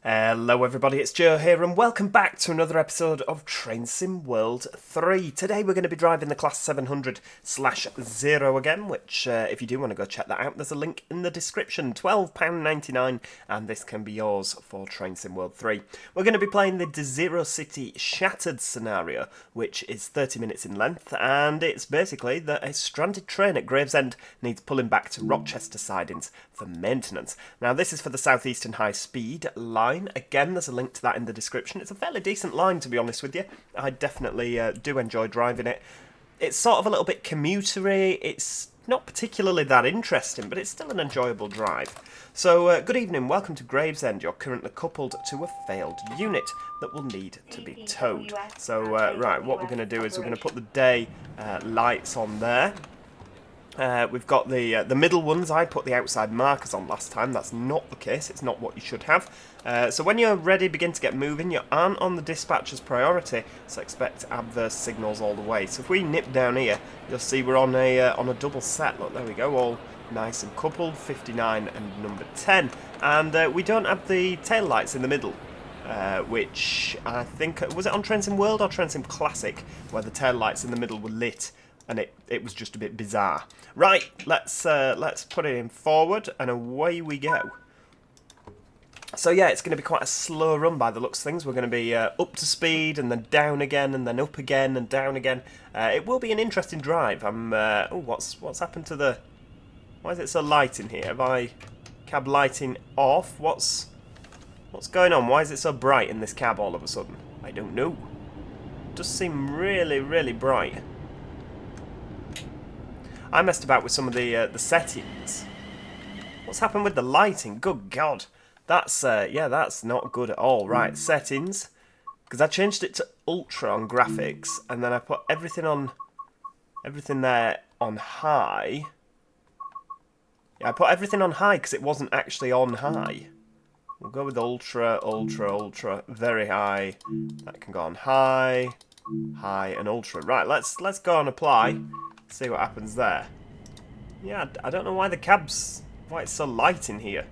Hello everybody, it's Joe here and welcome back to another episode of Train Sim World 3. Today we're going to be driving the Class 700/0 again, which if you do want to go check that out, there's a link in the description. £12.99 and this can be yours for Train Sim World 3. We're going to be playing the Desiro City Shattered scenario, which is 30 minutes in length, and it's basically that a stranded train at Gravesend needs pulling back to Rochester sidings for maintenance. Now this is for the Southeastern High Speed line. Again, there's a link to that in the description. It's a fairly decent line, to be honest with you. I definitely do enjoy driving it. It's sort of a little bit commutery. It's not particularly that interesting, but it's still an enjoyable drive. So, good evening. Welcome to Gravesend. You're currently coupled to a failed unit that will need to be towed. So, right, what we're going to do is we're going to put the day lights on there. We've got the middle ones. I put the outside markers on last time. That's not the case. It's not what you should have. So when you're ready, begin to get moving. You aren't on the dispatcher's priority, so expect adverse signals all the way. So if we nip down here, you'll see we're on a double set. Look, there we go, all nice and coupled, 59 and number 10. And we don't have the tail lights in the middle. Which I think, was it on Train Sim World or Train Sim Classic, where the tail lights in the middle were lit? And it was just a bit bizarre. Right, let's put it in forward, and away we go. So yeah, it's going to be quite a slow run by the looks of things. We're going to be up to speed, and then down again, and then up again, and down again. It will be an interesting drive. Oh, what's happened to the... Why is it so light in here? Have I... Cab lighting off? What's going on? Why is it so bright in this cab all of a sudden? I don't know. It does seem really, really bright. I messed about with some of the settings. What's happened with the lighting? Good God. That's, yeah, that's not good at all. Right, settings. Because I changed it to Ultra on graphics, and then I put everything there on high. Yeah, I put everything on high because it wasn't actually on high. We'll go with Ultra, Ultra, Ultra, very high. That can go on high, high, and Ultra. Right, let's go and apply. See what happens there. Yeah, I don't know why why it's so light in here.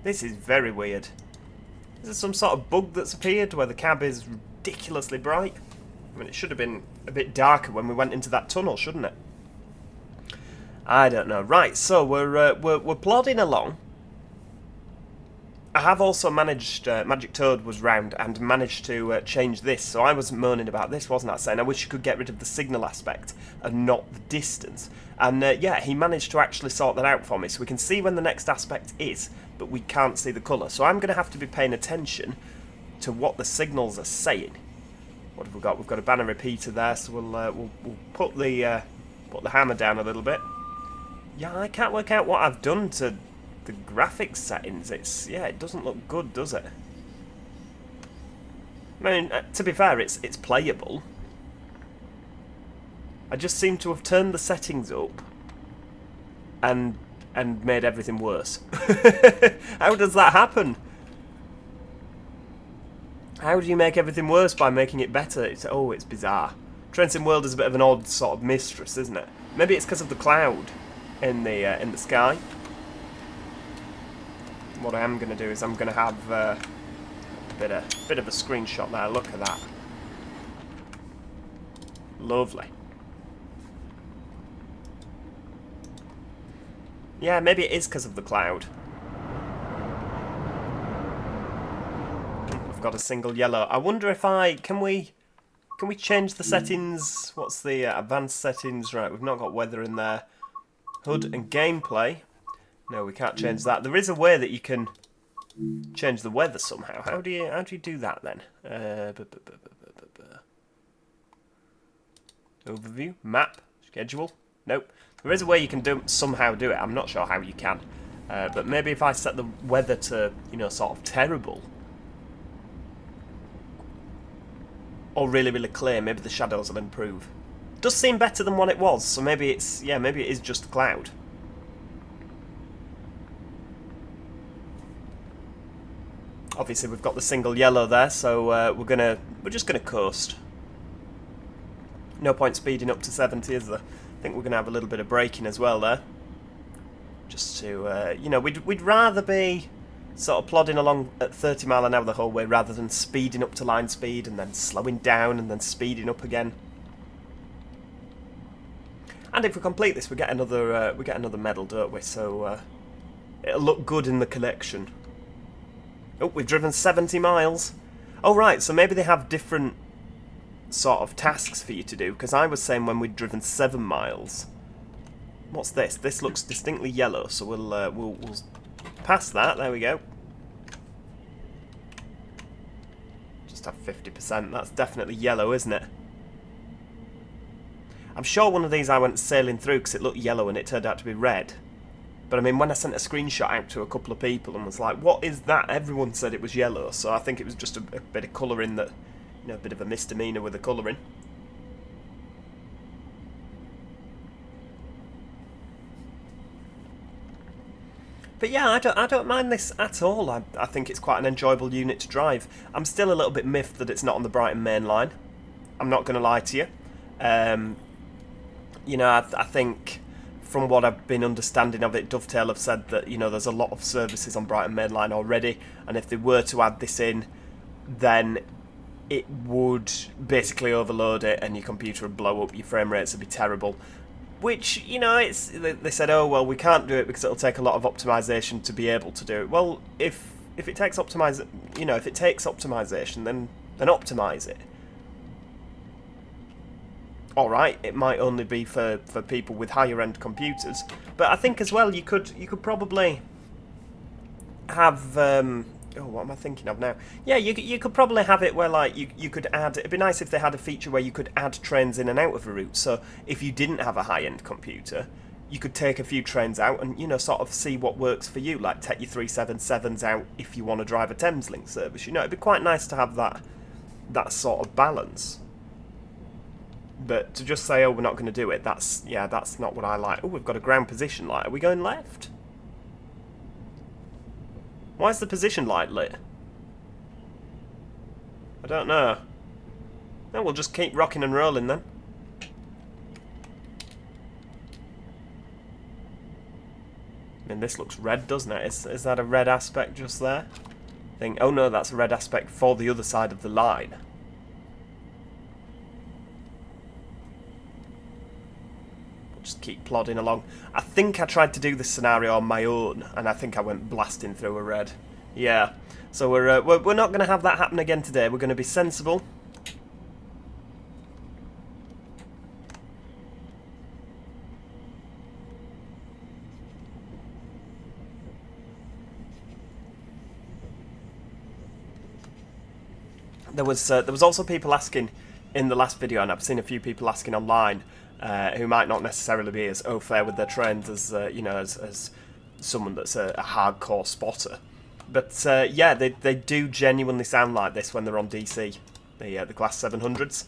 This is very weird. Is there some sort of bug that's appeared where the cab is ridiculously bright? I mean, it should have been a bit darker when we went into that tunnel, shouldn't it? I don't know. Right, so we're plodding along. I have also managed, Magic Toad was round and managed to change this, so I was moaning about this, wasn't I, saying I wish you could get rid of the signal aspect and not the distance. And yeah, he managed to actually sort that out for me, so we can see when the next aspect is, but we can't see the colour. So I'm going to have to be paying attention to what the signals are saying. What have we got? We've got a banner repeater there, so we'll put the hammer down a little bit. Yeah, I can't work out what I've done to the graphics settings. It doesn't look good, does it? I mean, to be fair, it's playable. I just seem to have turned the settings up and made everything worse. How does that happen? How do you make everything worse by making it better? It's bizarre. Train Sim World is a bit of an odd sort of mistress, isn't it? Maybe it's because of the cloud in the sky. What I am going to do is I'm going to have a bit of a screenshot there. Look at that. Lovely. Yeah, maybe it is because of the cloud. We've got a single yellow. I wonder if can we change the settings? What's the advanced settings? Right, we've not got weather in there. HUD and gameplay. No, we can't change that. There is a way that you can change the weather somehow. How do you do that then? Overview, map, schedule. Nope. There is a way you can somehow do it. I'm not sure how you can. But maybe if I set the weather to, sort of terrible, or really, really clear, maybe the shadows will improve. Does seem better than what it was. So maybe it is just the cloud. Obviously, we've got the single yellow there, so we're just gonna coast. No point speeding up to 70, is there? I think we're gonna have a little bit of braking as well there, just to we'd rather be sort of plodding along at 30 mile an hour the whole way rather than speeding up to line speed and then slowing down and then speeding up again. And if we complete this, we get another medal, don't we? So it'll look good in the collection. Oh, we've driven 70 miles. Oh right, so maybe they have different sort of tasks for you to do, because I was saying when we'd driven 7 miles. What's this? This looks distinctly yellow, so we'll pass that. There we go. Just have 50%. That's definitely yellow, isn't it? I'm sure one of these I went sailing through because it looked yellow and it turned out to be red. But I mean, when I sent a screenshot out to a couple of people and was like, what is that? Everyone said it was yellow, so I think it was just a bit of colouring that, you know, a bit of a misdemeanour with the colouring. But yeah, I don't mind this at all. I think it's quite an enjoyable unit to drive. I'm still a little bit miffed that it's not on the Brighton main line. I'm not going to lie to you. You know, I think from what I've been understanding of it, Dovetail have said that, you know, there's a lot of services on Brighton main line already, and if they were to add this in, then it would basically overload it and your computer would blow up, your frame rates would be terrible. Which, you know, they said, oh, well, we can't do it because it'll take a lot of optimization to be able to do it. Well, if it takes optimization, then optimize it. Alright, it might only be for people with higher end computers, but I think as well you could probably have oh, what am I thinking of now? Yeah, you could probably have it where, like, you could add, it'd be nice if they had a feature where you could add trains in and out of a route, so if you didn't have a high end computer, you could take a few trains out and, you know, sort of see what works for you, like take your 377s out if you want to drive a Thameslink service. You know, it'd be quite nice to have that sort of balance. But to just say, oh, we're not going to do it, that's not what I like. Oh, we've got a ground position light. Are we going left? Why is the position light lit? I don't know. No, we'll just keep rocking and rolling then. I mean, this looks red, doesn't it? Is that a red aspect just there? Oh no, that's a red aspect for the other side of the line. Just keep plodding along. I think I tried to do this scenario on my own, and I think I went blasting through a red. Yeah, so we're not going to have that happen again today. We're going to be sensible. There was also people asking in the last video, and I've seen a few people asking online. Who might not necessarily be as au fait with their trains as you know, as someone that's a hardcore spotter. But yeah, they do genuinely sound like this when they're on DC, the Class 700s.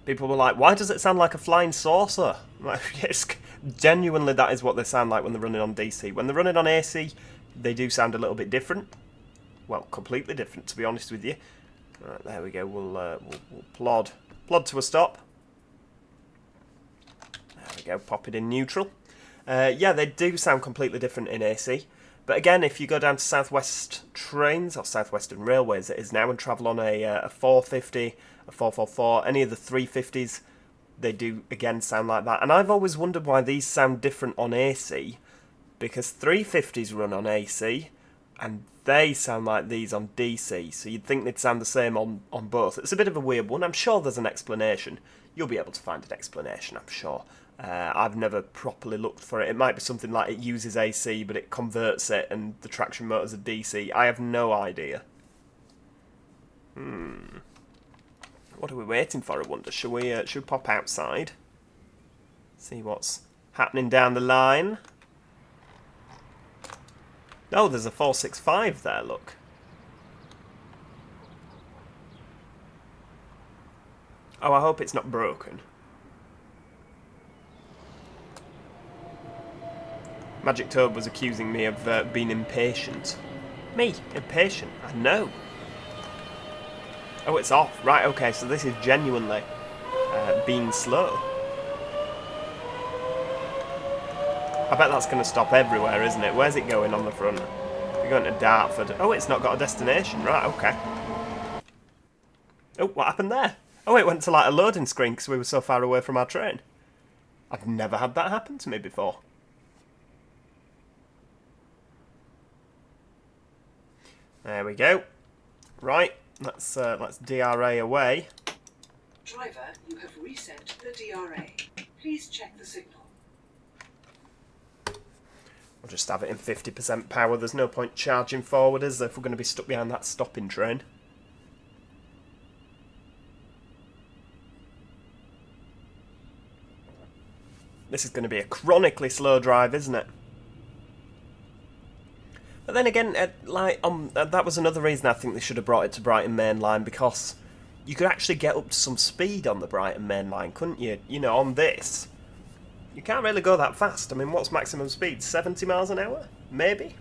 People were like, "Why does it sound like a flying saucer?" Like, yes, genuinely, that is what they sound like when they're running on DC. When they're running on AC, they do sound a little bit different. Well, completely different, to be honest with you. Right, there we go. We'll plod to a stop. There we go, pop it in neutral. Yeah, they do sound completely different in AC. But again, if you go down to Southwest Trains, or Southwestern Railways it is now, and travel on a 450, a 444, any of the 350s, they do again sound like that. And I've always wondered why these sound different on AC, because 350s run on AC, and they sound like these on DC, so you'd think they'd sound the same on both. It's a bit of a weird one. I'm sure there's an explanation. You'll be able to find an explanation, I'm sure. I've never properly looked for it. It might be something like it uses AC, but it converts it, and the traction motors are DC. I have no idea. What are we waiting for, I wonder? Should we pop outside? See what's happening down the line? Oh, there's a 465 there, look. Oh, I hope it's not broken. Magic Toad was accusing me of being impatient. Me? Impatient? I know. Oh, it's off. Right, okay, so this is genuinely being slow. I bet that's going to stop everywhere, isn't it? Where's it going on the front? We're going to Dartford. Oh, it's not got a destination. Right, okay. Oh, what happened there? Oh, it went to like a loading screen because we were so far away from our train. I've never had that happen to me before. There we go. Right, let's DRA away. Driver, you have reset the DRA. Please check the signal. We'll just have it in 50% power. There's no point charging forward, is there, if we're going to be stuck behind that stopping train. This is going to be a chronically slow drive, isn't it? But then again, that was another reason I think they should have brought it to Brighton Main Line, because you could actually get up to some speed on the Brighton Main Line, couldn't you? You know, on this. You can't really go that fast. I mean, what's maximum speed? 70 miles an hour? Maybe?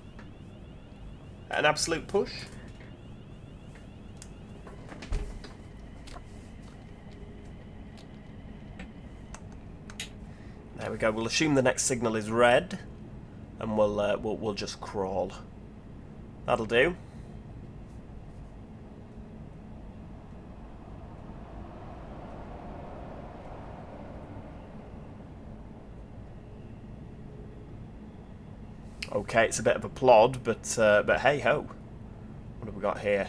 At an absolute push? There we go. We'll assume the next signal is red, and we'll just crawl. That'll do. Okay, it's a bit of a plod, but hey ho. What have we got here?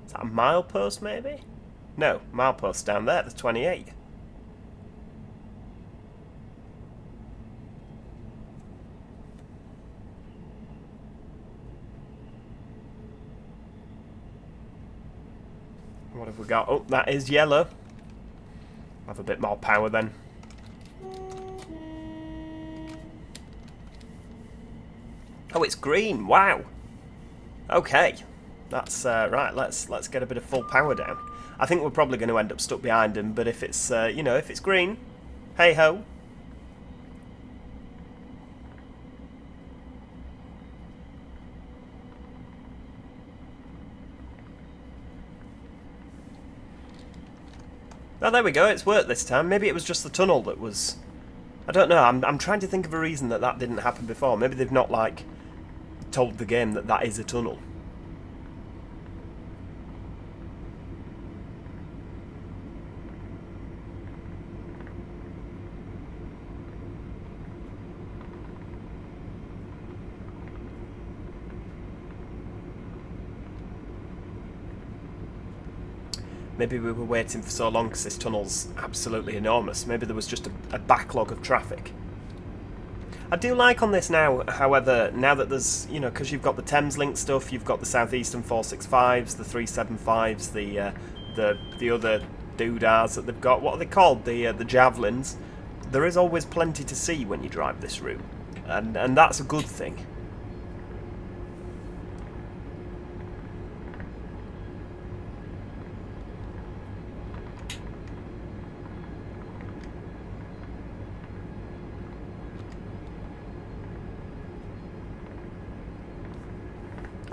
Is that a milepost maybe? No, milepost down there. There's 28. What have we got? Oh, that is yellow. Have a bit more power then. Oh, it's green. Wow. Okay. That's right. Let's get a bit of full power down. I think we're probably going to end up stuck behind him, but if it's you know, if it's green, hey ho. Oh, there we go. It's worked this time. Maybe it was just the tunnel that was... I don't know. I'm trying to think of a reason that didn't happen before. Maybe they've not, like, told the game that is a tunnel. Maybe we were waiting for so long because this tunnel's absolutely enormous. Maybe there was just a backlog of traffic. I do like on this now, however, now that there's, you know, because you've got the Thameslink stuff, you've got the Southeastern 465s, the 375s, the other doodahs that they've got. What are they called? The javelins. There is always plenty to see when you drive this route, and that's a good thing.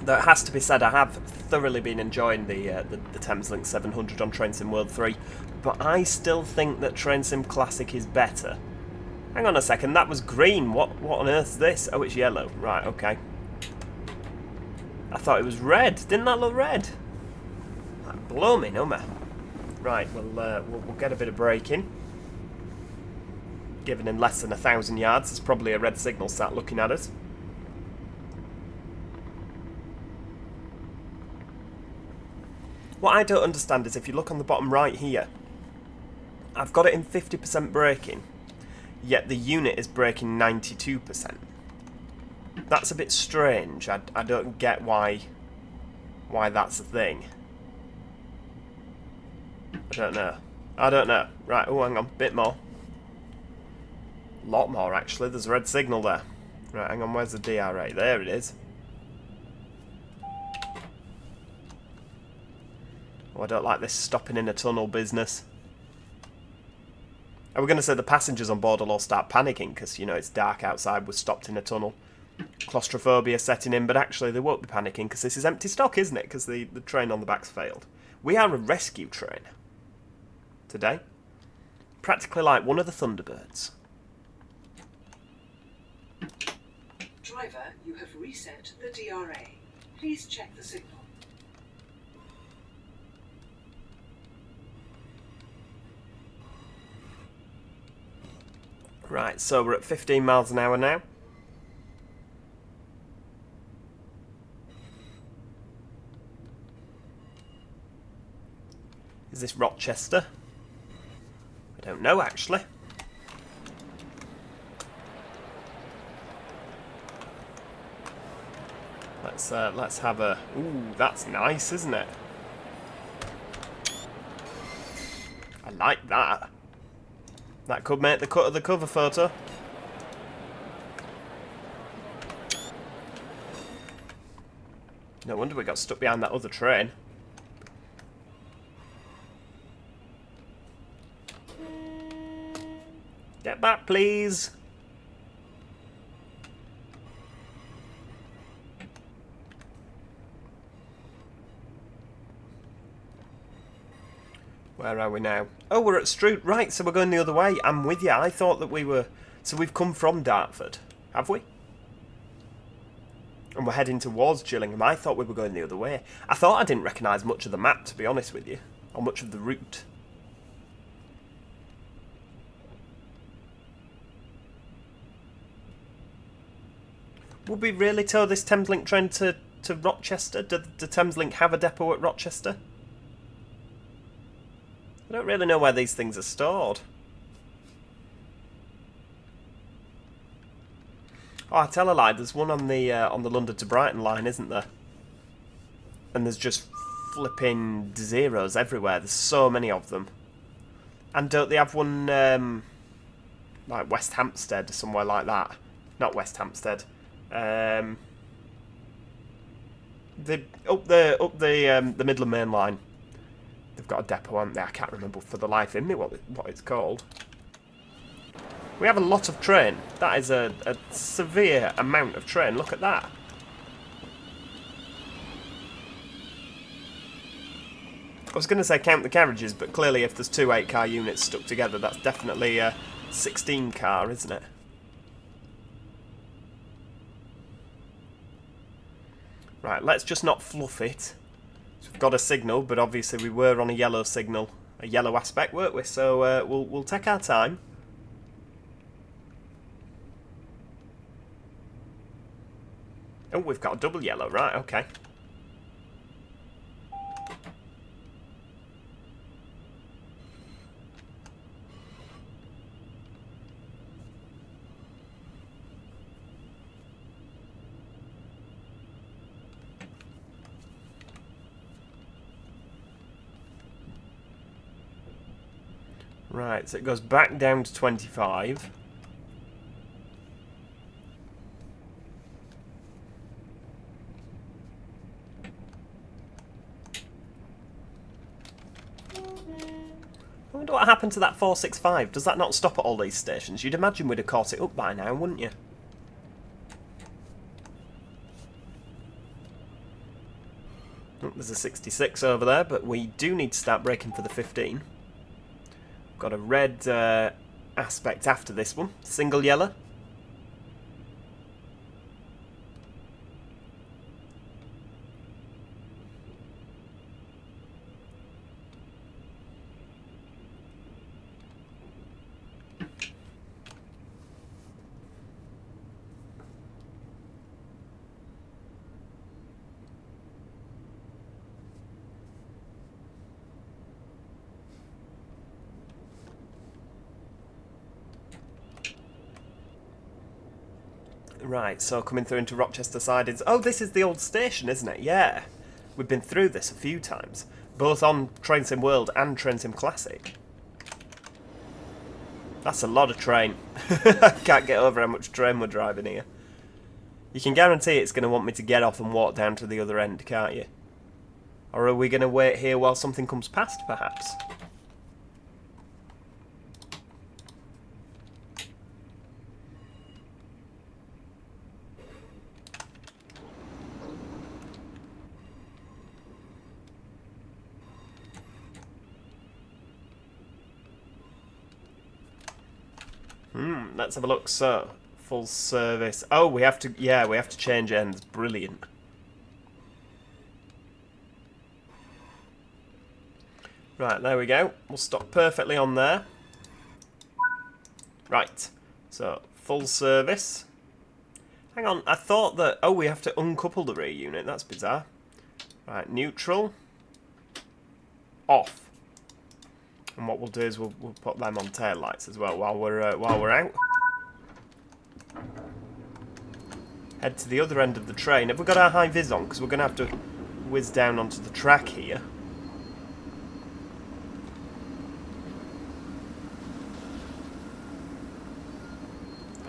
Though it has to be said, I have thoroughly been enjoying the Thameslink 700 on Train Sim World 3, but I still think that Train Sim Classic is better. Hang on a second, that was green. What on earth is this? Oh, it's yellow. Right, okay. I thought it was red. Didn't that look red? That blow me, number. Right, we'll get a bit of braking. Given in less than 1,000 yards, there's probably a red signal sat looking at us. What I don't understand is if you look on the bottom right here, I've got it in 50% braking, yet the unit is braking 92%. That's a bit strange. I don't get why that's a thing. I don't know. Right, oh, hang on, bit more. A lot more, actually. There's a red signal there. Right, hang on, where's the DRA? There it is. Oh, I don't like this stopping in a tunnel business. Are we going to say the passengers on board will all start panicking because, you know, it's dark outside, we're stopped in a tunnel. Claustrophobia setting in, but actually they won't be panicking because this is empty stock, isn't it? Because the train on the back's failed. We are a rescue train today. Practically like one of the Thunderbirds. Driver, you have reset the DRA. Please check the signal. Right, so we're at 15 miles an hour now. Is this Rochester? I don't know, actually. Let's have a... Ooh, that's nice, isn't it? I like that. That could make the cut of the cover photo. No wonder we got stuck behind that other train. Get back, please. Where are we now? Oh, we're at Stroud. Right, so we're going the other way. I'm with you. I thought that we were... So we've come from Dartford, have we? And we're heading towards Gillingham. I thought we were going the other way. I thought I didn't recognise much of the map, to be honest with you. Or much of the route. Would we really tow this Thameslink train to Rochester? Do Thameslink have a depot at Rochester? I don't really know where these things are stored. Oh, I tell a lie. There's one on the London to Brighton line, isn't there? And there's just flipping Desiros everywhere. There's so many of them. And don't they have one like West Hampstead or somewhere like that? Not West Hampstead. Up the Midland Main line. They've got a depot, haven't they? I can't remember for the life in me what it's called. We have a lot of train. That is a severe amount of train. Look at that. I was going to say count the carriages, but clearly if there's two 8-car units stuck together, that's definitely a 16-car, isn't it? Right, let's just not fluff it. So we've got a signal, but obviously we were on a yellow signal, a yellow aspect, weren't we? So we'll take our time. Oh, we've got a double yellow, right? Okay. Right, so it goes back down to 25. I wonder what happened to that 465. Does that not stop at all these stations? You'd imagine we'd have caught it up by now, wouldn't you? Oh, there's a 66 over there, but we do need to start braking for the 15. Got a red aspect after this one. Single yellow. Right, so coming through into Rochester sidings. Oh, this is the old station, isn't it? Yeah. We've been through this a few times. Both on Train Sim World and Train Sim Classic. That's a lot of train. I can't get over how much train we're driving here. You can guarantee it's going to want me to get off and walk down to the other end, can't you? Or are we going to wait here while something comes past, perhaps? Let's have a look. So, Full service. Oh, we have to, yeah, we have to change ends. Brilliant. Right, there we go. We'll stop perfectly on there. Right, so full service. Hang on, I thought that... Oh, we have to uncouple the rear unit. That's bizarre. Right, neutral. Off. And what we'll do is we'll put them on tail lights as well while we're out. Head to the other end of the train. Have we got our high vis on? Because we're going to have to whiz down onto the track here.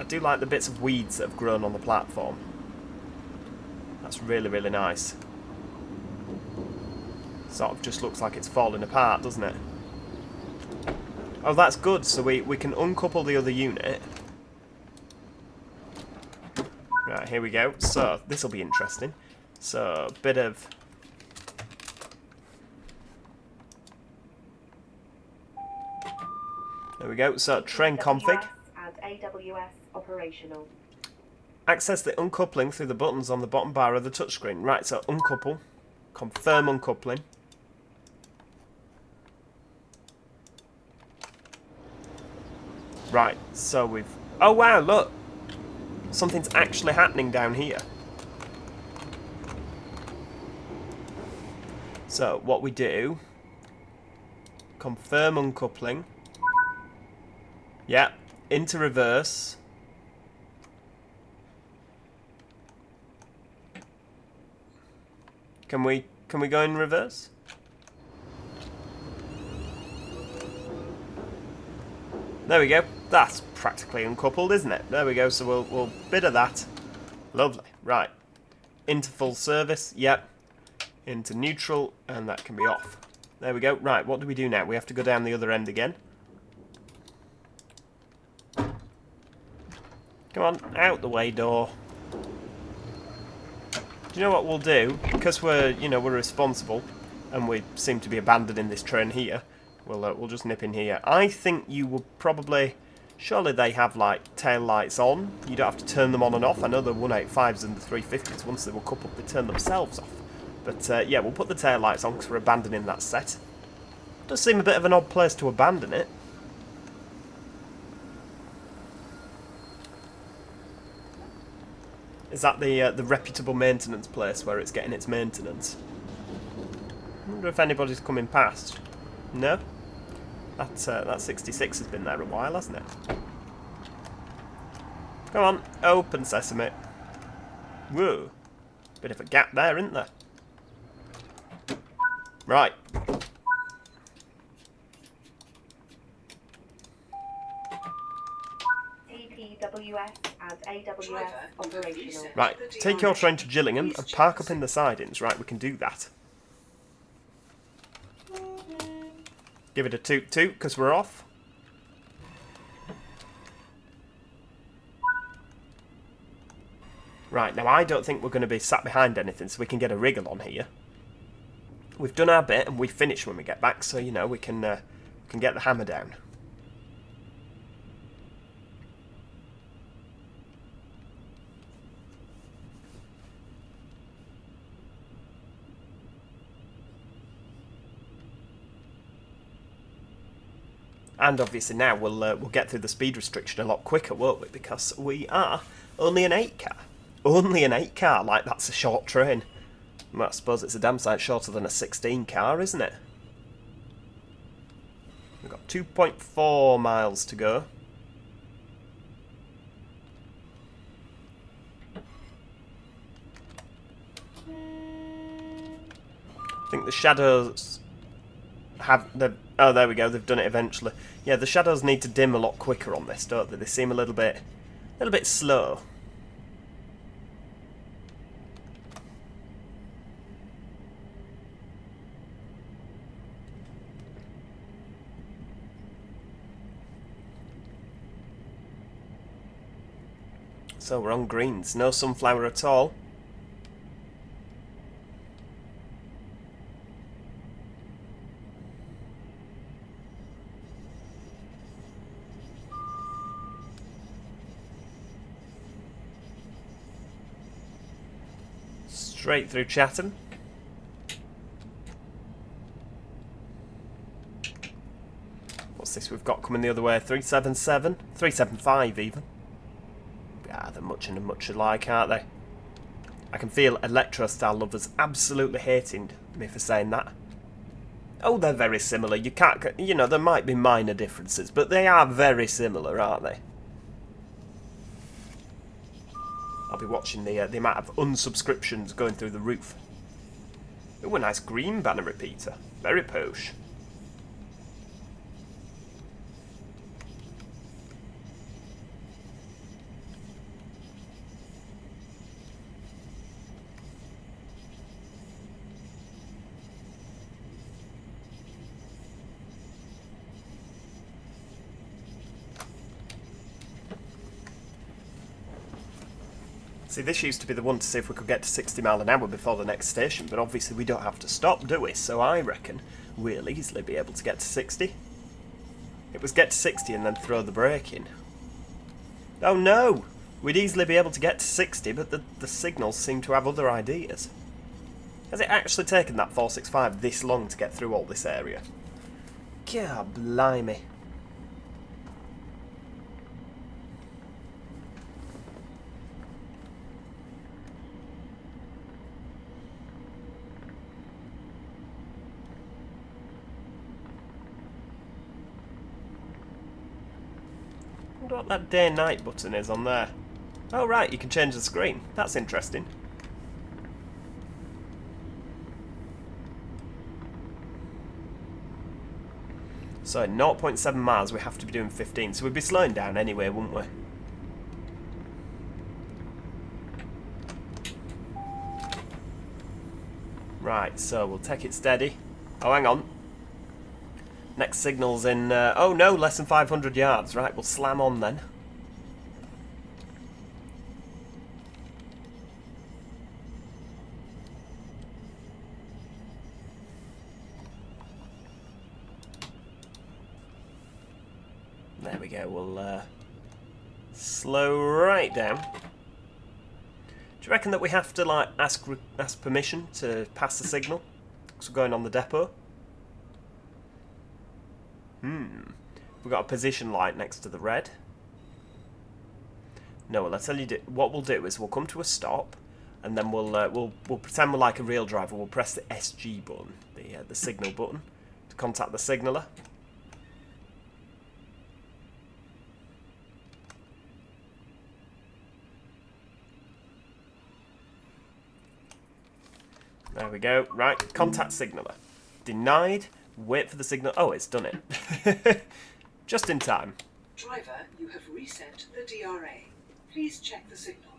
I do like the bits of weeds that have grown on the platform. That's really, really nice. Sort of just looks like it's falling apart, doesn't it? Oh, that's good. So we can uncouple the other unit. Right, here we go. So, this will be interesting. So, bit of... There we go. So, train config. And AWS operational. Access the uncoupling through the buttons on the bottom bar of the touchscreen. Right, so uncouple. Confirm uncoupling. Right, so we've... Oh, wow, look! Something's actually happening down here. So, what we do... Confirm uncoupling. Yeah, into reverse. Can we go in reverse? There we go. That's practically uncoupled, isn't it? There we go. So we'll bit of that. Lovely. Right. Into full service. Yep. Into neutral, and that can be off. There we go. Right. What do we do now? We have to go down the other end again. Come on, out the way, door. Do you know what we'll do? Because we're responsible, and we seem to be abandoning this train here. We'll just nip in here. I think you will probably... Surely they have, like, tail lights on. You don't have to turn them on and off. I know the 185s and the 350s, once they were coupled, they turn themselves off. But, yeah, we'll put the tail lights on because we're abandoning that set. Does seem a bit of an odd place to abandon it. Is that the reputable maintenance place where it's getting its maintenance? I wonder if anybody's coming past. No? That 66 has been there a while, hasn't it? Come on, open sesame. Whoa. Bit of a gap there, isn't there? Right. TPWS and AWS operational. Right, take your train to Gillingham and park up in the sidings. Right, we can do that. Give it a toot toot, because we're off. Right, now I don't think we're going to be sat behind anything, so we can get a wriggle on here. We've done our bit, and we finish when we get back, so, you know, we can get the hammer down. And obviously now we'll get through the speed restriction a lot quicker, won't we? Because we are only an 8 car. Only an 8 car, like that's a short train. Well, I suppose it's a damn sight shorter than a 16 car, isn't it? We've got 2.4 miles to go. I think the shadows have the... Oh, there we go. They've done it eventually. Yeah, the shadows need to dim a lot quicker on this, don't they? They seem a little bit slow. So we're on greens. No sunflower at all. Straight through Chatham. What's this we've got coming the other way? 377? 375 even. Yeah, they're much and much alike, aren't they? I can feel electro-style lovers absolutely hating me for saying that. Oh, they're very similar. You can't, you know, there might be minor differences, but they are very similar, aren't they? I'll be watching the amount of unsubscriptions going through the roof. Oh, a nice green banner repeater. Very posh. See, this used to be the one to see if we could get to 60 mile an hour before the next station, but obviously we don't have to stop, do we? So I reckon we'll easily be able to get to 60. It was get to 60 and then throw the brake in. Oh no! We'd easily be able to get to 60, but the signals seem to have other ideas. Has it actually taken that 465 this long to get through all this area? God blimey. I wonder what that day-night button is on there. Oh right, you can change the screen. That's interesting. So at 0.7 miles we have to be doing 15, so we'd be slowing down anyway, wouldn't we? Right, so we'll take it steady. Oh, hang on. Next signal's in, oh no, less than 500 yards. Right, we'll slam on then. There we go, we'll slow right down. Do you reckon that we have to like ask permission to pass the signal? Because we're going on the depot. We've got a position light next to the red. No, well, I'll tell you what we'll do is we'll come to a stop, and then we'll pretend we're like a real driver. We'll press the SG button, the signal button, to contact the signaller. There we go. Right, contact signaller. Denied. Wait for the signal. Oh, it's done it. Just in time. Driver, you have reset the DRA. Please check the signal.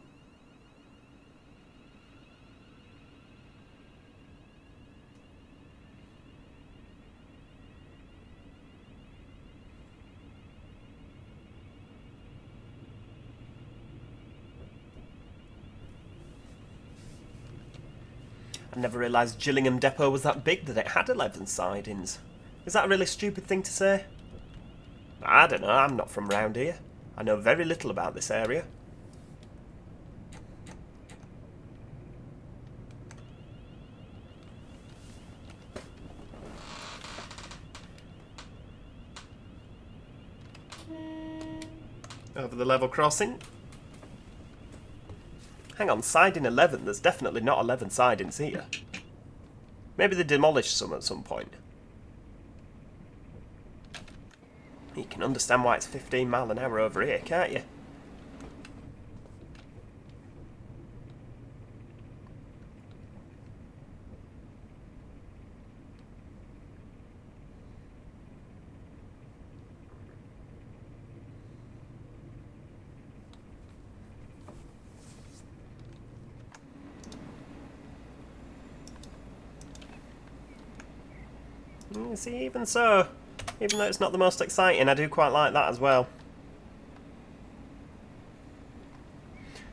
I never realised Gillingham Depot was that big that it had 11 sidings. Is that a really stupid thing to say? I don't know, I'm not from round here. I know very little about this area. Over the level crossing. Hang on, siding 11, there's definitely not 11 sidings here. Maybe they demolished some at some point. You can understand why it's 15 mile an hour over here, can't you? See, even so, even though it's not the most exciting, I do quite like that as well.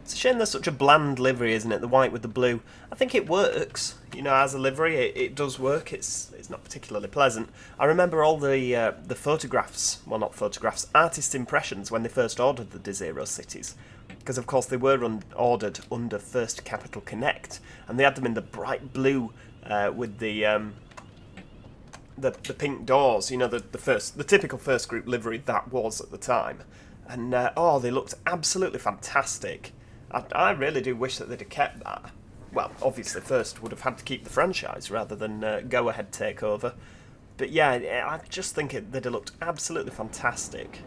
It's a shame there's such a bland livery, isn't it? The white with the blue. I think it works, you know, as a livery. It does work. It's not particularly pleasant. I remember all the photographs, well, not photographs, artist impressions when they first ordered the Desiro cities. because of course they were ordered under First Capital Connect, and they had them in the bright blue with the pink doors, you know, the typical first group livery that was at the time, and oh, they looked absolutely fantastic. I really do wish that they'd have kept that. Well, obviously First would have had to keep the franchise rather than go ahead takeover, but yeah, I just think they'd have looked absolutely fantastic.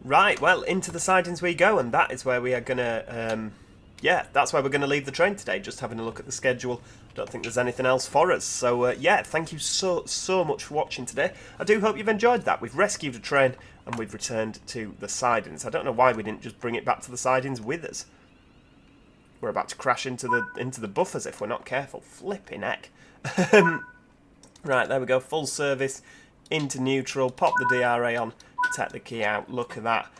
Right, well, into the sidings we go, and that is where we are going to, yeah, that's where we're going to leave the train today, just having a look at the schedule. Don't think there's anything else for us. So, yeah, thank you so much for watching today. I do hope you've enjoyed that. We've rescued a train, and we've returned to the sidings. I don't know why we didn't just bring it back to the sidings with us. We're about to crash into the buffers if we're not careful. Flipping heck. Right, there we go, full service, into neutral, pop the DRA on, take the key out, look at that.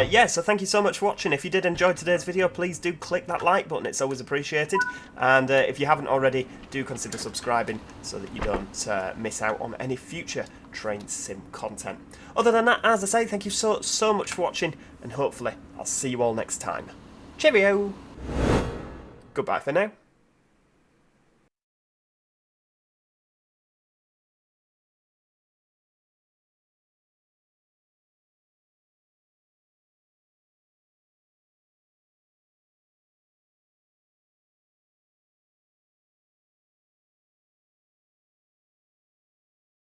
Yeah, so thank you so much for watching. If you did enjoy today's video, please do click that like button, it's always appreciated. And if you haven't already, do consider subscribing so that you don't miss out on any future train sim content. Other than that, as I say, thank you so much for watching, and hopefully I'll see you all next time. Cheerio! Goodbye for now.